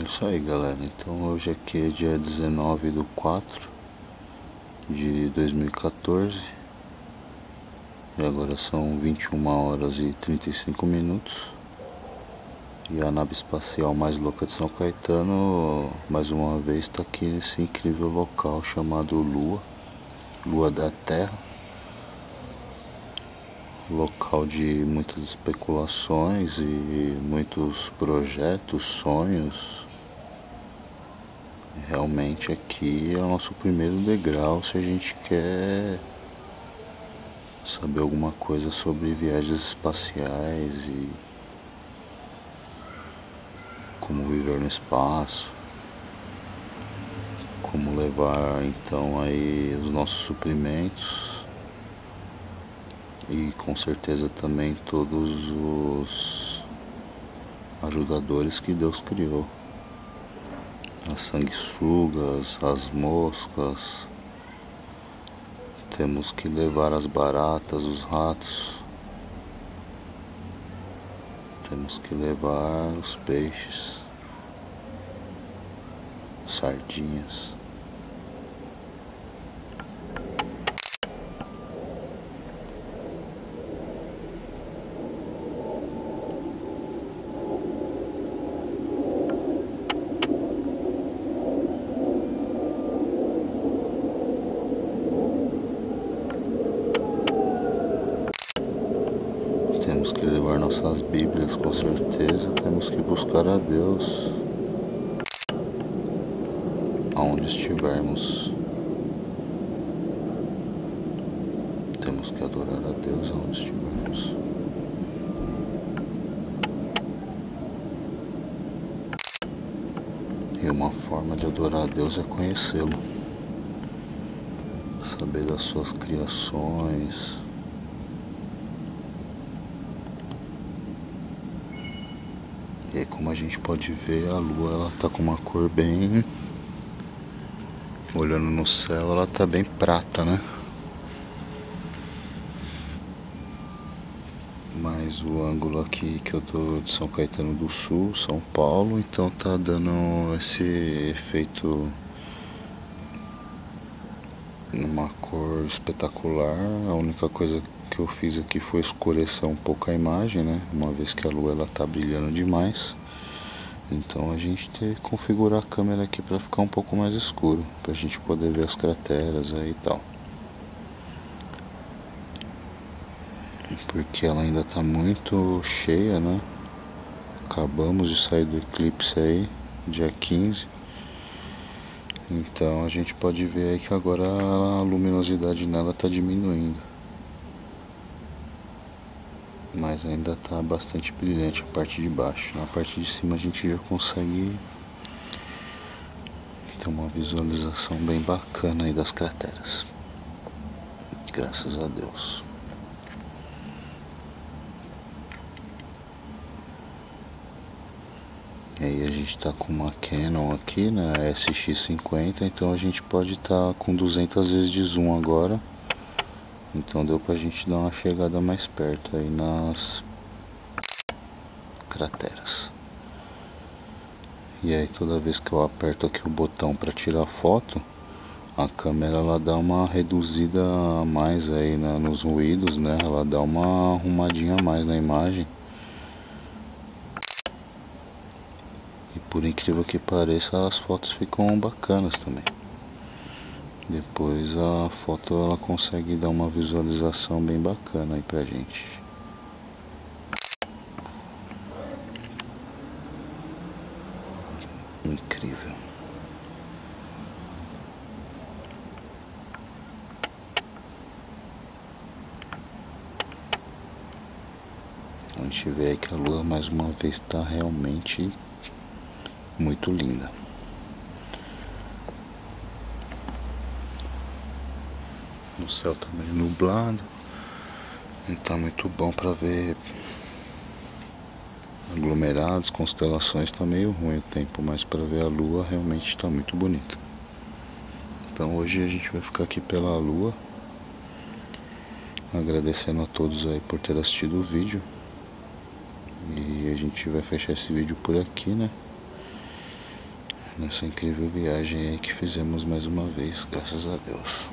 Isso aí, galera. Então hoje aqui é dia 19/4 de 2014 e agora são 21h35 e a nave espacial mais louca de São Caetano mais uma vez está aqui nesse incrível local chamado Lua da Terra, local de muitas especulações e muitos projetos, sonhos. Realmente aqui é o nosso primeiro degrau se a gente quer saber alguma coisa sobre viagens espaciais e como viver no espaço, como levar então aí os nossos suprimentos e com certeza também todos os ajudadores que Deus criou. As sanguessugas, as moscas, temos que levar as baratas, os ratos, temos que levar os peixes, sardinhas. Temos que levar nossas Bíblias, com certeza. Temos que buscar a Deus aonde estivermos. Temos que adorar a Deus aonde estivermos. E uma forma de adorar a Deus é conhecê-lo, saber das suas criações. E aí, como a gente pode ver, a lua ela tá com uma cor bem... Olhando no céu, ela tá bem prata, né? Mas o ângulo aqui que eu tô de São Caetano do Sul, São Paulo, então tá dando esse efeito numa cor espetacular. A única coisa que eu fiz aqui foi escurecer um pouco a imagem, né? Uma vez que a lua ela tá brilhando demais. Então a gente tem que configurar a câmera aqui para ficar um pouco mais escuro, pra gente poder ver as crateras aí e tal. Porque ela ainda tá muito cheia, né? Acabamos de sair do eclipse aí, dia 15. Então a gente pode ver aí que agora a luminosidade nela tá diminuindo. Mas ainda tá bastante brilhante a parte de baixo. Na parte de cima a gente já consegue ter uma visualização bem bacana aí das crateras. Graças a Deus. E aí a gente tá com uma Canon aqui, né, SX50, então a gente pode estar com 200 vezes de zoom agora. Então deu pra gente dar uma chegada mais perto aí nas crateras. E aí toda vez que eu aperto aqui o botão para tirar foto, a câmera ela dá uma reduzida a mais aí nos ruídos, né? Ela dá uma arrumadinha a mais na imagem. E por incrível que pareça, as fotos ficam bacanas também. Depois a foto ela consegue dar uma visualização bem bacana aí pra gente. Incrível. A gente vê aí que a lua mais uma vez está realmente muito linda. O céu tá meio nublado, não tá muito bom para ver aglomerados, constelações, tá meio ruim o tempo, mas para ver a lua realmente está muito bonita. Então hoje a gente vai ficar aqui pela lua, agradecendo a todos aí por ter assistido o vídeo. E a gente vai fechar esse vídeo por aqui, né? nessa incrível viagem aí que fizemos mais uma vez, graças a Deus.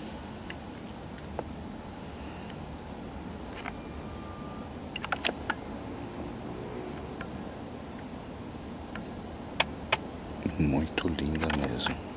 Muito linda mesmo.